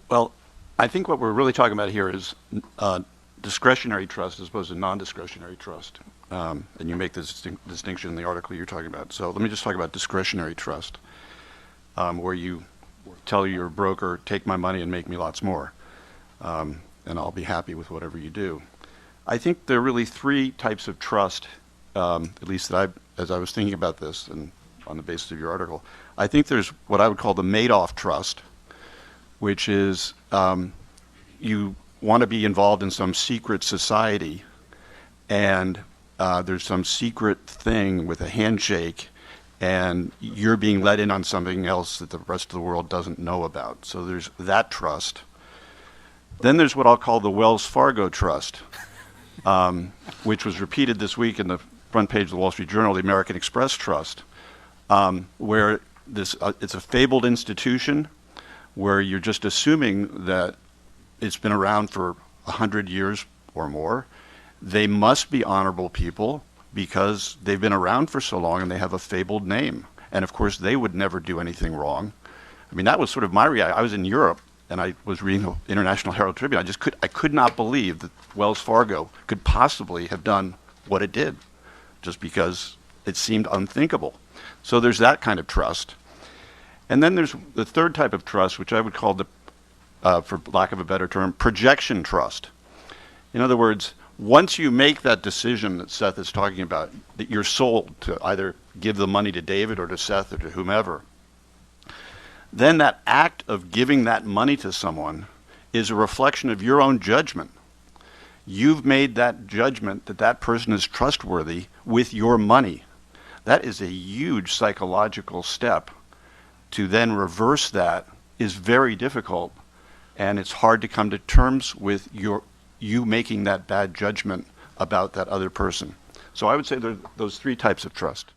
Well, I think what we're really talking about here is discretionary trust as opposed to non-discretionary trust. And you make this distinction in the article you're talking about. So let me just talk about discretionary trust, where you tell your broker, take my money and make me lots more, and I'll be happy with whatever you do. I think there are really three types of trust, at least that as I was thinking about this and on the basis of your article. I think there's what I would call the Madoff trust, which is you want to be involved in some secret society, and there's some secret thing with a handshake, and you're being let in on something else that the rest of the world doesn't know about. So there's that trust. Then there's what I'll call the Wells Fargo trust, which was repeated this week in the front page of the Wall Street Journal, the American Express trust, where it's a fabled institution where you're just assuming that it's been around for 100 years or more. They must be honorable people because they've been around for so long and they have a fabled name. And of course, they would never do anything wrong. I mean, that was sort of my reaction. I was in Europe and I was reading the International Herald Tribune. I could not believe that Wells Fargo could possibly have done what it did, just because it seemed unthinkable. So there's that kind of trust. And then there's the third type of trust, which I would call for lack of a better term, projection trust. In other words, once you make that decision that Seth is talking about, that you're sold to either give the money to David or to Seth or to whomever, then that act of giving that money to someone is a reflection of your own judgment. You've made that judgment that that person is trustworthy with your money. That is a huge psychological step. To then reverse that is very difficult, and it's hard to come to terms with you making that bad judgment about that other person. So I would say there are those three types of trust.